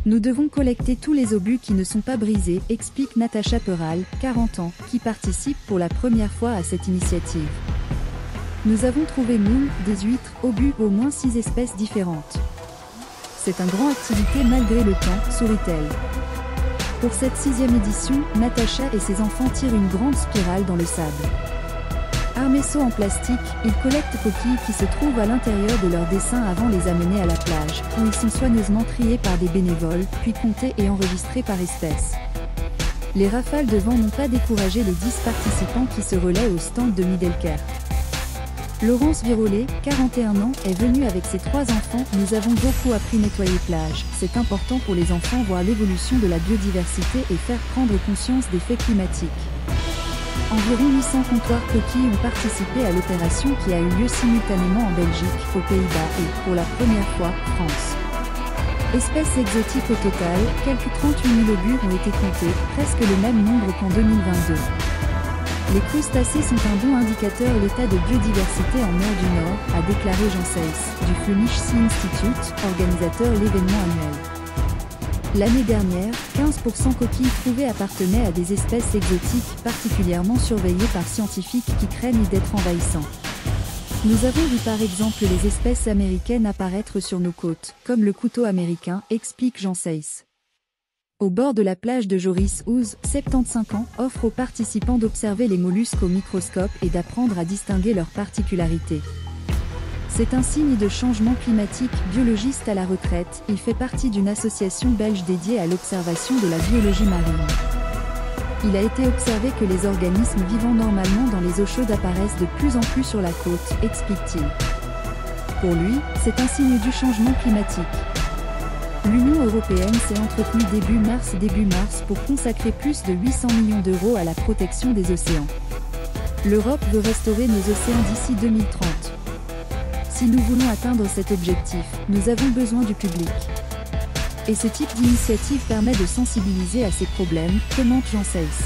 Nous devons collecter tous les obus qui ne sont pas brisés, explique Natacha Peral, 40 ans, qui participe pour la première fois à cette initiative. Nous avons trouvé moules, des huîtres, obus, au moins 6 espèces différentes. C'est une grande activité malgré le temps, sourit-elle. Pour cette 6e édition, Natacha et ses enfants tirent une grande spirale dans le sable. Armés seaux en plastique, ils collectent coquilles qui se trouvent à l'intérieur de leurs dessins avant les amener à la plage, où ils sont soigneusement triés par des bénévoles, puis comptés et enregistrés par espèces. Les rafales de vent n'ont pas découragé les 10 participants qui se relaient au stand de Middelker. Laurence Virolet, 41 ans, est venue avec ses 3 enfants. Nous avons beaucoup appris nettoyer plage. C'est important pour les enfants voir l'évolution de la biodiversité et faire prendre conscience des faits climatiques. Environ 800 comptoirs coquilles ont participé à l'opération qui a eu lieu simultanément en Belgique, aux Pays-Bas et, pour la première fois, France. Espèces exotiques au total, quelques 38 000 obus ont été comptés, presque le même nombre qu'en 2022. Les crustacés sont un bon indicateur de l'état de biodiversité en mer du Nord, a déclaré Jean Seyss, du Flemish Sea Institute, organisateur de l'événement annuel. L'année dernière, 15% coquilles trouvées appartenaient à des espèces exotiques particulièrement surveillées par scientifiques qui craignent d'être envahissants. Nous avons vu par exemple les espèces américaines apparaître sur nos côtes, comme le couteau américain, explique Jean Seyss. Au bord de la plage de Joris Ouz, 75 ans, offre aux participants d'observer les mollusques au microscope et d'apprendre à distinguer leurs particularités. C'est un signe de changement climatique. Biologiste à la retraite, il fait partie d'une association belge dédiée à l'observation de la biologie marine. Il a été observé que les organismes vivant normalement dans les eaux chaudes apparaissent de plus en plus sur la côte, explique-t-il. Pour lui, c'est un signe du changement climatique. L'Union européenne s'est entretenue début mars pour consacrer plus de 800 millions d'euros à la protection des océans. L'Europe veut restaurer nos océans d'ici 2030. Si nous voulons atteindre cet objectif, nous avons besoin du public. Et ce type d'initiative permet de sensibiliser à ces problèmes, commente Jean Seyss.